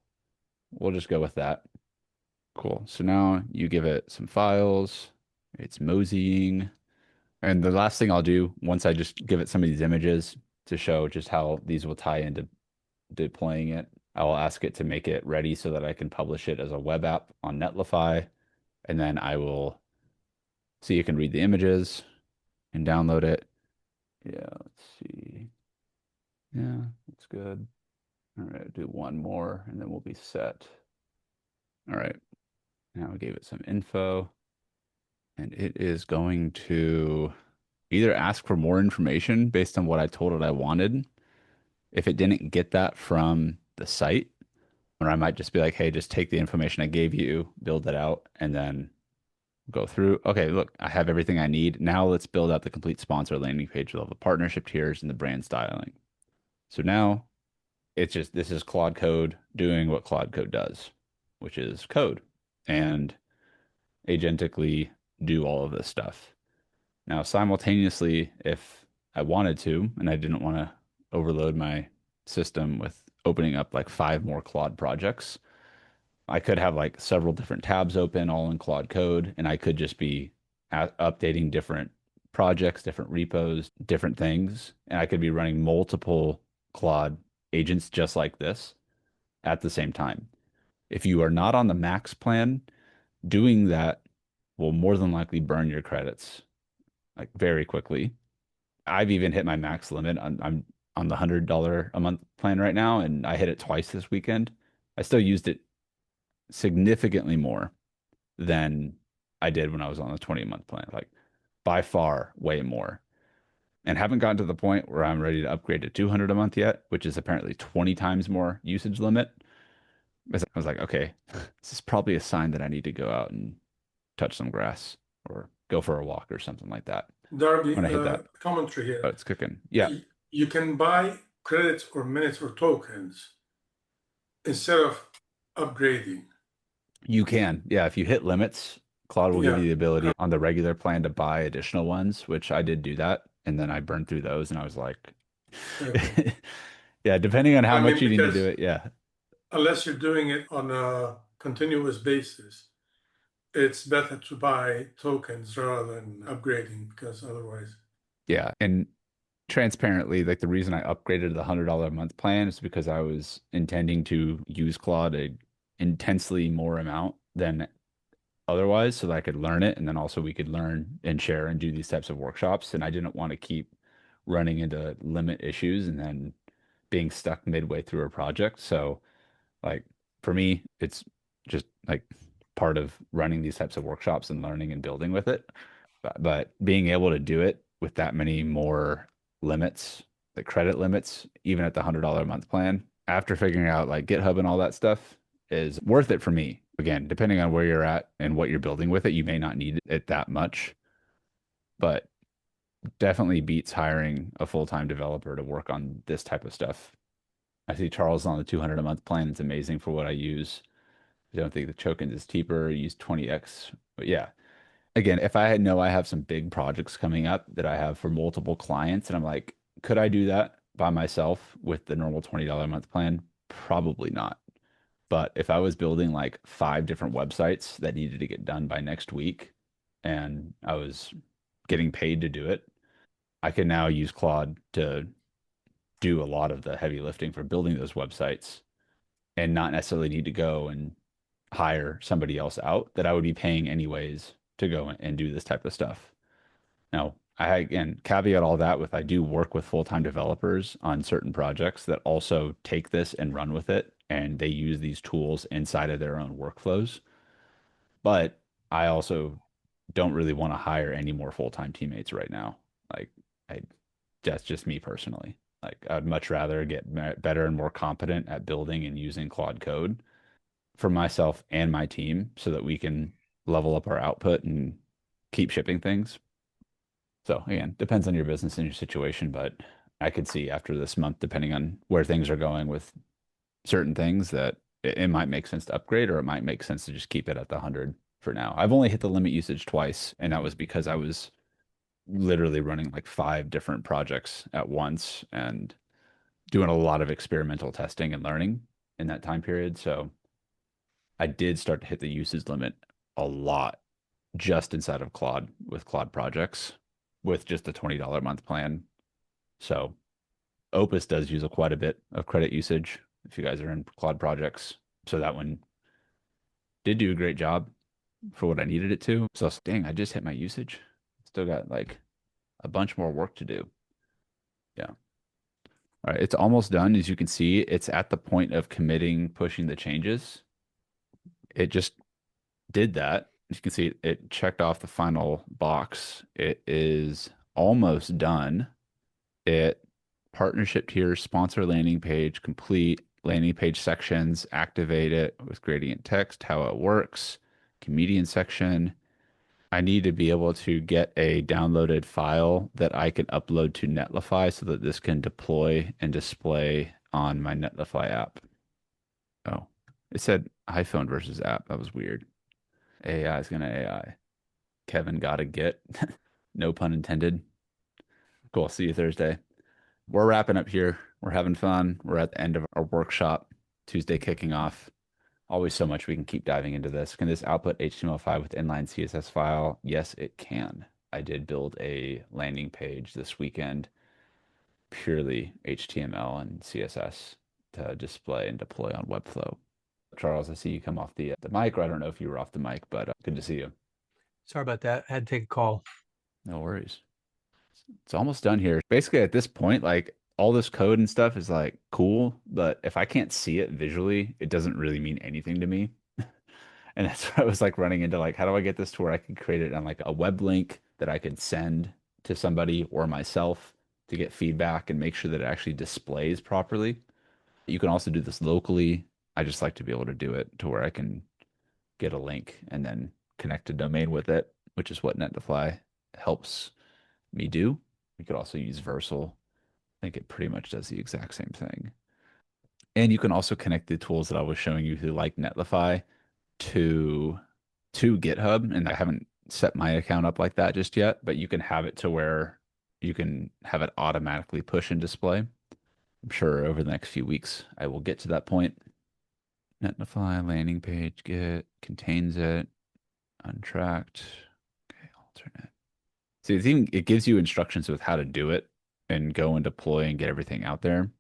we'll just go with that. Cool. So now you give it some files. It's moseying. And the last thing I'll do once I just give it some of these images to show just how these will tie into deploying it, I will ask it to make it ready so that I can publish it as a web app on Netlify. And then I will see you can read the images and download it. Yeah, let's see. Yeah, that's good. All right, do one more and then we'll be set. All right. Now I gave it some info and it is going to either ask for more information based on what I told it I wanted. If it didn't get that from the site, or I might just be like, hey, just take the information I gave you, build it out, and then go through. Okay, look, I have everything I need. Now let's build out the complete sponsor landing page with all the partnership tiers and the brand styling. So now it's just, this is Claude Code doing what Claude Code does, which is code and agentically do all of this stuff. Now, simultaneously, if I wanted to, and I didn't want to overload my system with opening up like 5 more Claude projects, I could have like several different tabs open all in Claude Code, and I could just be updating different projects, different repos, different things, and I could be running multiple Claude agents just like this at the same time. If you are not on the max plan, doing that will more than likely burn your credits like very quickly. I've even hit my max limit. I'm on the $100 a month plan right now, and I hit it twice this weekend. I still used it significantly more than I did when I was on the 20-month plan, like by far way more. And haven't gotten to the point where I'm ready to upgrade to 200 a month yet, which is apparently 20 times more usage limit. I was like, okay, this is probably a sign that I need to go out and touch some grass or go for a walk or something like that. Darby, When I hit that, commentary here. oh, it's cooking. Yeah. You can buy credits or minutes or tokens instead of upgrading. You can. Yeah. If you hit limits, Claude will give you the ability on the regular plan to buy additional ones, which I did do that. And then I burned through those and I was like, yeah, depending on how much you need to do it. Yeah. Unless you're doing it on a continuous basis, it's better to buy tokens rather than upgrading because otherwise. Yeah. And transparently, like the reason I upgraded to the $100 a month plan is because I was intending to use Claude a intensely more amount than otherwise so that I could learn it. And then also we could learn and share and do these types of workshops. And I didn't want to keep running into limit issues and then being stuck midway through a project. So like for me, it's just like part of running these types of workshops and learning and building with it. But being able to do it with that many more limits, the credit limits, even at the $100 a month plan, after figuring out like GitHub and all that stuff, is worth it for me. Again, depending on where you're at and what you're building with it, you may not need it that much, but definitely beats hiring a full-time developer to work on this type of stuff. I see Charles on the 200 a month plan. It's amazing for what I use. I don't think the tokens is cheaper. I use 20x. But yeah, again, if I know I have some big projects coming up that I have for multiple clients, and I'm like, could I do that by myself with the normal $20 a month plan? Probably not. But if I was building like 5 different websites that needed to get done by next week and I was getting paid to do it, I can now use Claude to do a lot of the heavy lifting for building those websites and not necessarily need to go and hire somebody else out that I would be paying anyways to go and do this type of stuff. Now, I again caveat all that with I do work with full-time developers on certain projects that also take this and run with it, and they use these tools inside of their own workflows. But I also don't really want to hire any more full-time teammates right now. Like, I that's just me personally. Like, I'd much rather get better and more competent at building and using Claude code for myself and my team so that we can level up our output and keep shipping things. So again, depends on your business and your situation, but I could see after this month, depending on where things are going with certain things, that it might make sense to upgrade or it might make sense to just keep it at the 100 for now. I've only hit the limit usage twice, and that was because I was literally running like 5 different projects at once and doing a lot of experimental testing and learning in that time period. So I did start to hit the usage limit a lot just inside of Claude with Claude projects with just a $20 a month plan. So Opus does use quite a bit of credit usage if you guys are in Claude projects. So that one did do a great job for what I needed it to. So dang, I just hit my usage. Still got like a bunch more work to do. Yeah. All right, it's almost done. As you can see, it's at the point of committing, pushing the changes. It just did that. As you can see, it checked off the final box. It is almost done. It partnership tier, sponsor landing page, complete landing page sections, activate it with gradient text, how it works, comedian section. I need to be able to get a downloaded file that I can upload to Netlify so that this can deploy and display on my Netlify app. Oh, it said iPhone versus app. That was weird. AI is going to AI. Kevin got to get. No pun intended. Cool. See you Thursday. We're wrapping up here. We're having fun. We're at the end of our workshop. Tuesday kicking off. Always so much we can keep diving into this. Can this output HTML5 with inline CSS file? Yes, it can. I did build a landing page this weekend, purely HTML and CSS to display and deploy on Webflow. Charles, I see you come off the mic, or I don't know if you were off the mic, but good to see you. Sorry about that. I had to take a call. No worries. It's almost done here. Basically, at this point, like all this code and stuff is like cool, but if I can't see it visually, it doesn't really mean anything to me. And that's what I was like running into, like, how do I get this to where I can create it on like a web link that I could send to somebody or myself to get feedback and make sure that it actually displays properly. You can also do this locally. I just like to be able to do it to where I can get a link and then connect a domain with it, which is what Netlify helps me do. You could also use Versal. I think it pretty much does the exact same thing. And you can also connect the tools that I was showing you through like Netlify to GitHub. And I haven't set my account up like that just yet, but you can have it to where you can have it automatically push and display. I'm sure over the next few weeks I will get to that point. Netlify landing page, Git contains it, untracked. Okay, alternate. See, it gives you instructions with how to do it and go and deploy and get everything out there.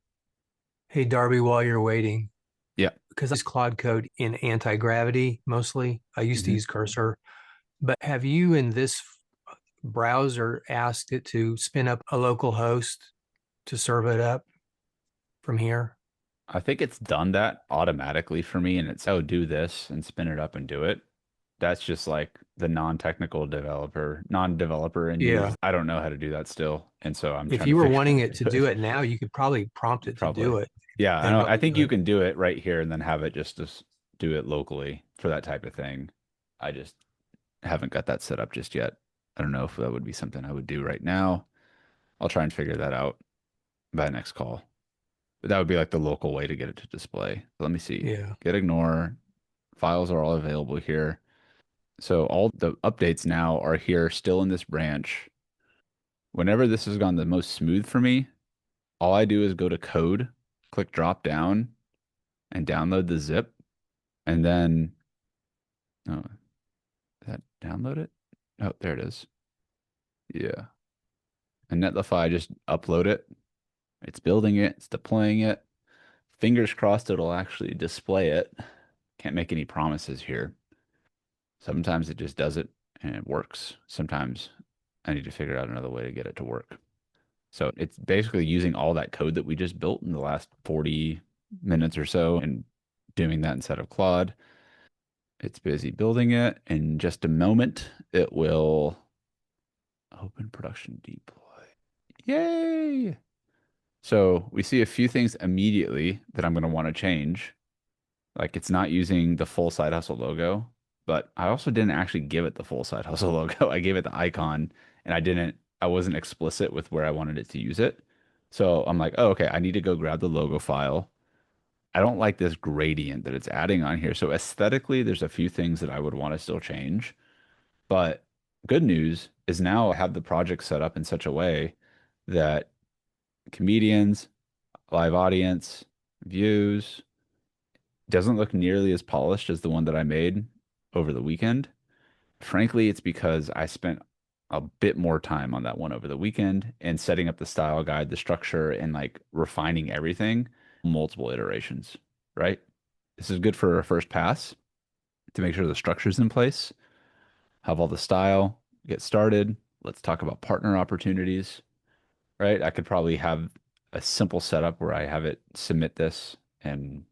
Hey, Darby, while you're waiting, Yeah. because I use Claude Code in anti-gravity mostly. I used to use Cursor, but have you in this browser asked it to spin up a local host to serve it up from here? I think it's done that automatically for me, and it's, oh, do this and spin it up and do it. That's just like the non-technical non-developer in Yeah. me. I don't know how to do that still. And so I'm If trying you to were figure wanting out how it to do do it now, you could probably prompt it to do Probably. it. Yeah, I and know. it'll I think do you it. can do it right here and then have it just do it locally for that type of thing. I just haven't got that set up just yet. I don't know if that would be something I would do right now. I'll try and figure that out by next call. But that would be like the local way to get it to display. Let me see. Yeah. Git ignore. Files are all available here. So all the updates now are here still in this branch. Whenever this has gone the most smooth for me, all I do is go to code, click drop down, and download the zip. And then, oh, that download it? Oh, there it is. Yeah. And Netlify, just upload it It's building it, it's deploying it. Fingers crossed it'll actually display it. Can't make any promises here. Sometimes it just does it and it works. Sometimes I need to figure out another way to get it to work. So it's basically using all that code that we just built in the last 40 minutes or so and doing that instead of Claude. It's busy building it. In just a moment, it will open production deploy. Yay! So we see a few things immediately that I'm going to want to change. Like it's not using the full SideHustle logo, but I also didn't actually give it the full SideHustle logo. I gave it the icon and I wasn't explicit with where I wanted it to use it. So I'm like, oh, okay, I need to go grab the logo file. I don't like this gradient that it's adding on here. So aesthetically, there's a few things that I would want to still change. But good news is now I have the project set up in such a way that comedians, live audience, views, doesn't look nearly as polished as the one that I made over the weekend. Frankly, it's because I spent a bit more time on that one over the weekend and setting up the style guide, the structure, and like refining everything, multiple iterations, right? This is good for a first pass to make sure the structure's in place, have all the style, get started. Let's talk about partner opportunities, right? I could probably have a simple setup where I have it submit this and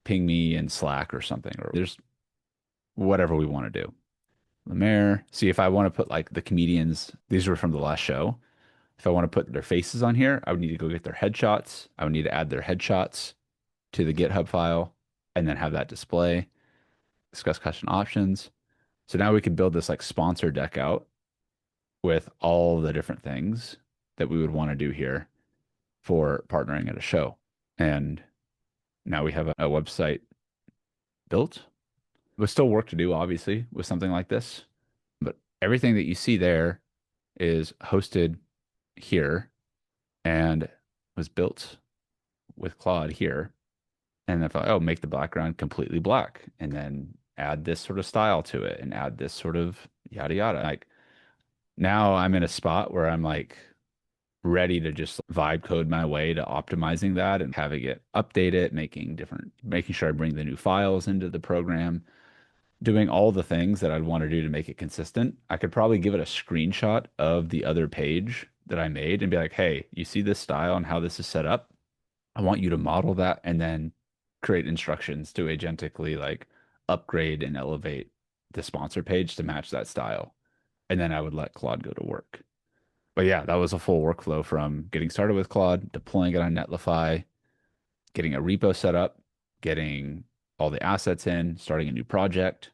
ping me in Slack or something, or there's whatever we want to do. Lemaire, see if I want to put like the comedians, these were from the last show. If I want to put their faces on here, I would need to go get their headshots. I would need to add their headshots to the GitHub file and then have that display, discuss custom options. So now we can build this like sponsor deck out with all the different things that we would want to do here for partnering at a show. And now we have a website built. There's still work to do, obviously, with something like this, but everything that you see there is hosted here and was built with Claude here. And if I, make the background completely black and then add this sort of style to it and add this sort of yada yada. Like now I'm in a spot where I'm like ready to just vibe code my way to optimizing that and having it update it, making sure I bring the new files into the program, doing all the things that I'd want to do to make it consistent. I could probably give it a screenshot of the other page that I made and be like, hey, you see this style and how this is set up? I want you to model that and then create instructions to agentically like upgrade and elevate the sponsor page to match that style. And then I would let Claude go to work. But yeah, that was a full workflow from getting started with Claude, deploying it on Netlify, getting a repo set up, getting all the assets in, starting a new project.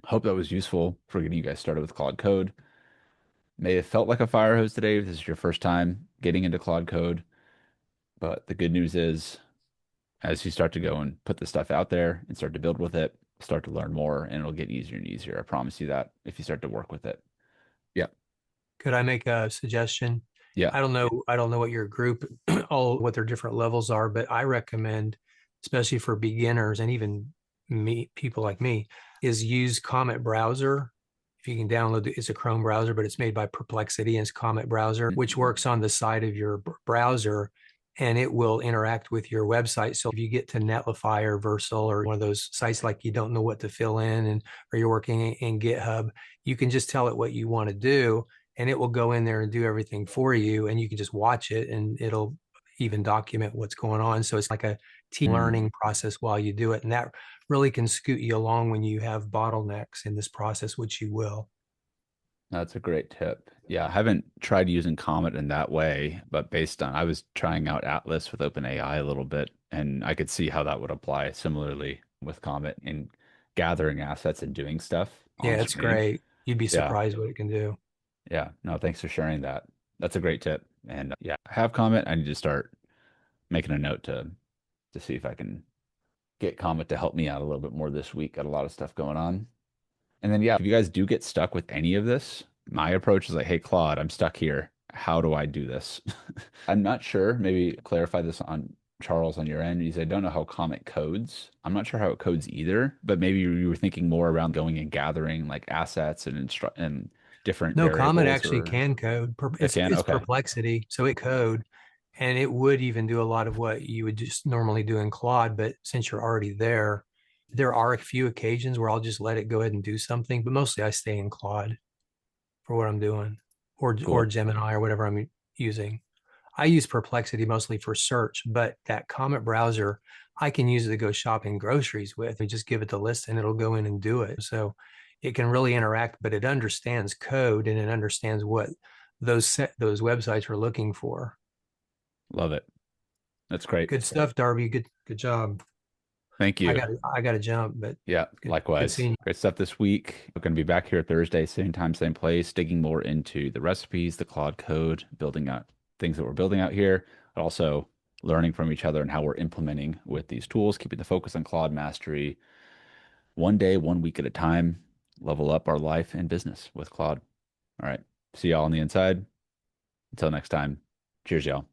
Hope that was useful for getting you guys started with Claude Code. May have felt like a fire hose today if this is your first time getting into Claude Code. But the good news is, as you start to go and put the stuff out there and start to build with it, start to learn more, and it'll get easier and easier. I promise you that if you start to work with it. Yeah. Could I make a suggestion? Yeah. I don't know what your group, all what their different levels are, but I recommend, especially for beginners and even people like me, is use Comet Browser. If you can download it, it's a Chrome browser, but it's made by Perplexity and it's Comet Browser, which works on the side of your browser and it will interact with your website. So if you get to Netlify or Versal or one of those sites like you don't know what to fill in or you're working in GitHub, you can just tell it what you want to do and it will go in there and do everything for you. And you can just watch it and it'll even document what's going on. So it's like a team learning process while you do it. And that really can scoot you along when you have bottlenecks in this process, which you will. That's a great tip. Yeah, I haven't tried using Comet in that way, but I was trying out Atlas with OpenAI a little bit, and I could see how that would apply similarly with Comet in gathering assets and doing stuff Yeah, on it's screen. great. You'd be surprised what it can do. Yeah, no, thanks for sharing that. That's a great tip. And yeah, I have Comet. I need to start making a note to see if I can get Comet to help me out a little bit more this week. Got a lot of stuff going on. And then, yeah, if you guys do get stuck with any of this, my approach is like, hey, Claude, I'm stuck here. How do I do this? I'm not sure. Maybe clarify this on Charles on your end. You said, I don't know how Comet codes. I'm not sure how it codes either, but maybe you were thinking more around going and gathering like assets and different No, Comet variables actually can code. It's Okay. Perplexity, so it code. and it would even do a lot of what you would just normally do in Claude. But since you're already there are a few occasions where I'll just let it go ahead and do something, but mostly I stay in Claude for what I'm doing, or Cool. Gemini or whatever I'm using. I use Perplexity mostly for search, but that Comet browser, I can use it to go shopping groceries with. We just give it the list and it'll go in and do it. So it can really interact, but it understands code and it understands what those websites are looking for. Love it. That's great. Good stuff, Darby. Good job. Thank you. I got to jump, but yeah, likewise. seeing you. Great stuff this week. We're going to be back here Thursday, same time, same place, digging more into the recipes, the Claude code, building out things that we're building out here, but also learning from each other and how we're implementing with these tools, keeping the focus on Claude mastery, one day, 1 week at a time, level up our life and business with Claude. All right. See y'all on the inside. Until next time. Cheers, y'all.